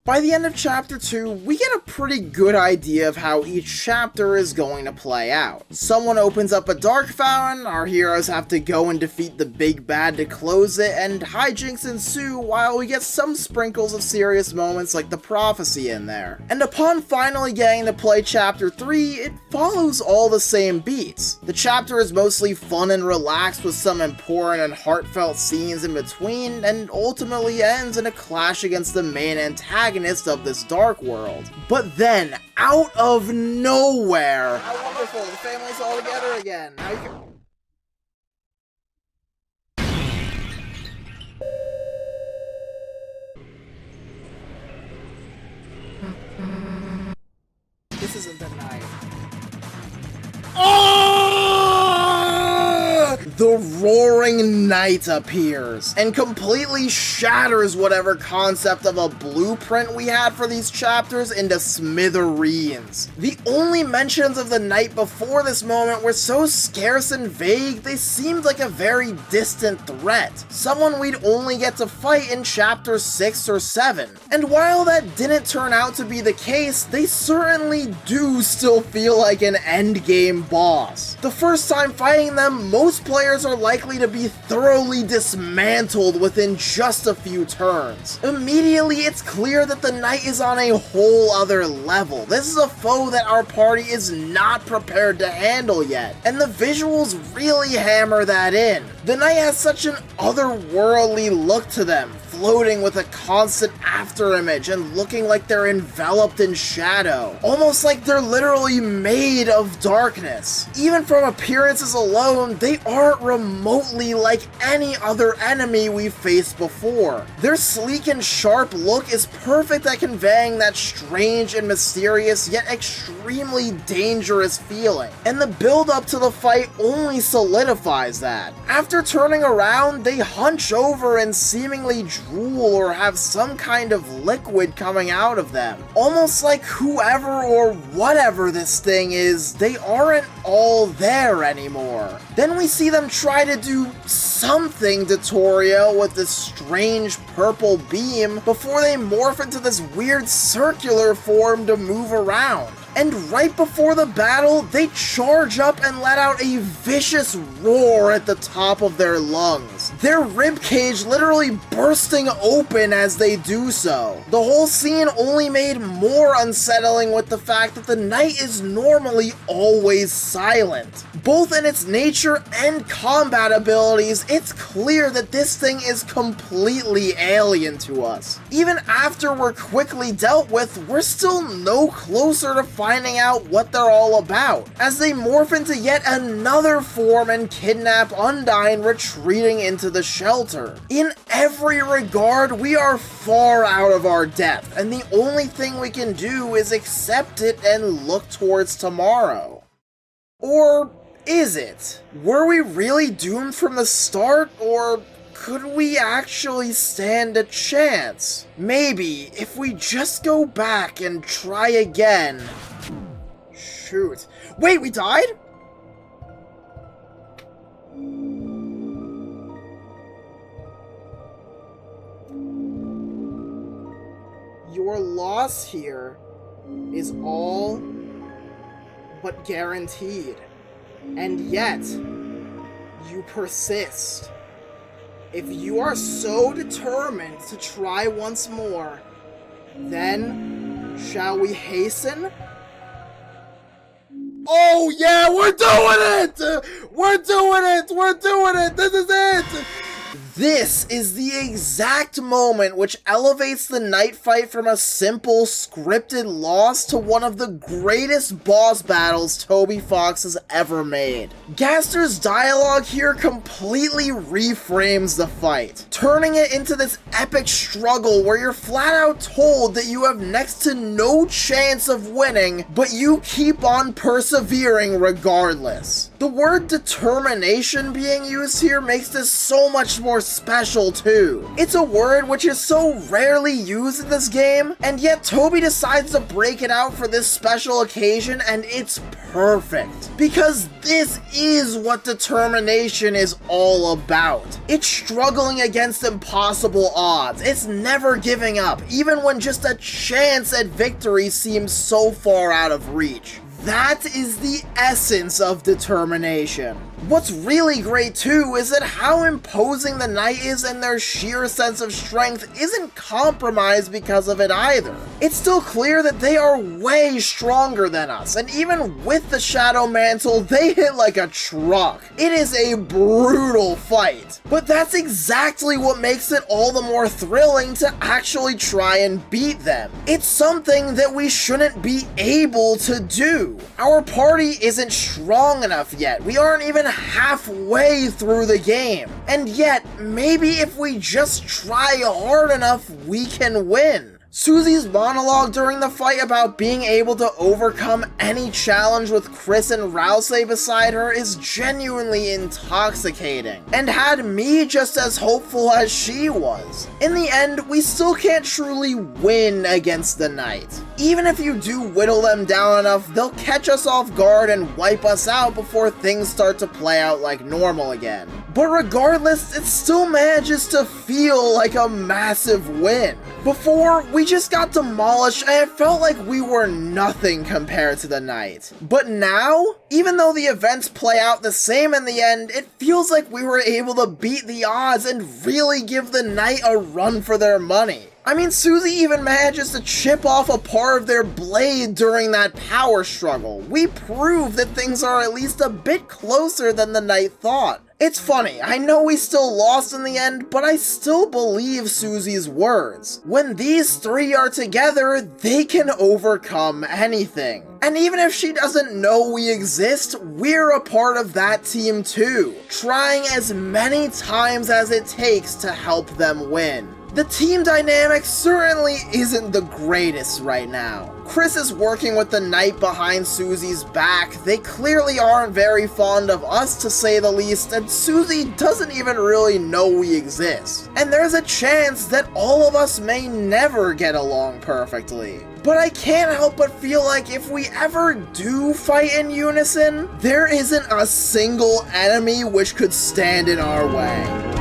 By the end of Chapter 2, we get a pretty good idea of how each chapter is going to play out. Someone opens up a dark fountain, our heroes have to go and defeat the big bad to close it, and hijinks ensue while we get some sprinkles of serious moments like the prophecy in there. And upon finally getting to play Chapter 3, it follows all the same beats. The chapter is mostly fun and relaxed with some important and heartfelt scenes in between, and ultimately ends in a clash against the main antagonist of this dark world. But then, out of nowhere, how wonderful, the family's all together again. Now you can... This isn't the night. The roaring night appears and completely shatters whatever concept of a blueprint we had for these chapters into smithereens. The only mentions of the night before this moment were so scarce and vague, they seemed like a very distant threat, someone we'd only get to fight in chapter 6 or 7. And while that didn't turn out to be the case, they certainly do still feel like an endgame boss. The first time fighting them, most players are likely to be thoroughly dismantled within just a few turns. Immediately, it's clear that the Knight is on a whole other level. This is a foe that our party is not prepared to handle yet, and the visuals really hammer that in. The Knight has such an otherworldly look to them, floating with a constant afterimage and looking like they're enveloped in shadow, almost like they're literally made of darkness. Even from appearances alone, they aren't remotely like any other enemy we've faced before. Their sleek and sharp look is perfect at conveying that strange and mysterious yet extremely dangerous feeling, and the build up to the fight only solidifies that. After turning around, they hunch over and seemingly drool or have some kind of liquid coming out of them. Almost like whoever or whatever this thing is, they aren't all there anymore. Then we see them try to do something to Toria with this strange purple beam before they morph into this weird circular form to move around. And right before the battle, they charge up and let out a vicious roar at the top of their lungs, their ribcage literally bursting open as they do so. The whole scene only made more unsettling with the fact that the Knight is normally always silent. Both in its nature and combat abilities, it's clear that this thing is completely alien to us. Even after we're quickly dealt with, we're still no closer to finding out what they're all about, as they morph into yet another form and kidnap Undyne, retreating into the shelter. In every regard, we are far out of our depth, and the only thing we can do is accept it and look towards tomorrow. Or is it? Were we really doomed from the start, or could we actually stand a chance? Maybe, if we just go back and try again. Shoot. Wait, we died? Your loss here is all but guaranteed. And yet, you persist. If you are so determined to try once more, then shall we hasten? Oh yeah, we're doing it! We're doing it! We're doing it! This is it! This is the exact moment which elevates the Knight fight from a simple, scripted loss to one of the greatest boss battles Toby Fox has ever made. Gaster's dialogue here completely reframes the fight, turning it into this epic struggle where you're flat out told that you have next to no chance of winning, but you keep on persevering regardless. The word determination being used here makes this so much more special too. It's a word which is so rarely used in this game, and yet Toby decides to break it out for this special occasion, and it's perfect. Because this is what determination is all about. It's struggling against impossible odds. It's never giving up, even when just a chance at victory seems so far out of reach. That is the essence of determination. What's really great too is that how imposing the knight is and their sheer sense of strength isn't compromised because of it either. It's still clear that they are way stronger than us, and even with the Shadow Mantle, they hit like a truck. It is a brutal fight, but that's exactly what makes it all the more thrilling to actually try and beat them. It's something that we shouldn't be able to do. Our party isn't strong enough yet. We aren't even halfway through the game. And yet, maybe if we just try hard enough, we can win. Susie's monologue during the fight about being able to overcome any challenge with Chris and Rousey beside her is genuinely intoxicating, and had me just as hopeful as she was. In the end, we still can't truly win against the knight. Even if you do whittle them down enough, they'll catch us off guard and wipe us out before things start to play out like normal again. But regardless, it still manages to feel like a massive win. Before, we just got demolished and it felt like we were nothing compared to the knight. But now, even though the events play out the same in the end, it feels like we were able to beat the odds and really give the knight a run for their money. I mean, Susie even manages to chip off a part of their blade during that power struggle. We prove that things are at least a bit closer than the knight thought. It's funny, I know we still lost in the end, but I still believe Susie's words. When these three are together, they can overcome anything. And even if she doesn't know we exist, we're a part of that team too, trying as many times as it takes to help them win. The team dynamic certainly isn't the greatest right now. Chris is working with the knight behind Susie's back. They clearly aren't very fond of us, to say the least, and Susie doesn't even really know we exist. And there's a chance that all of us may never get along perfectly. But I can't help but feel like if we ever do fight in unison, there isn't a single enemy which could stand in our way.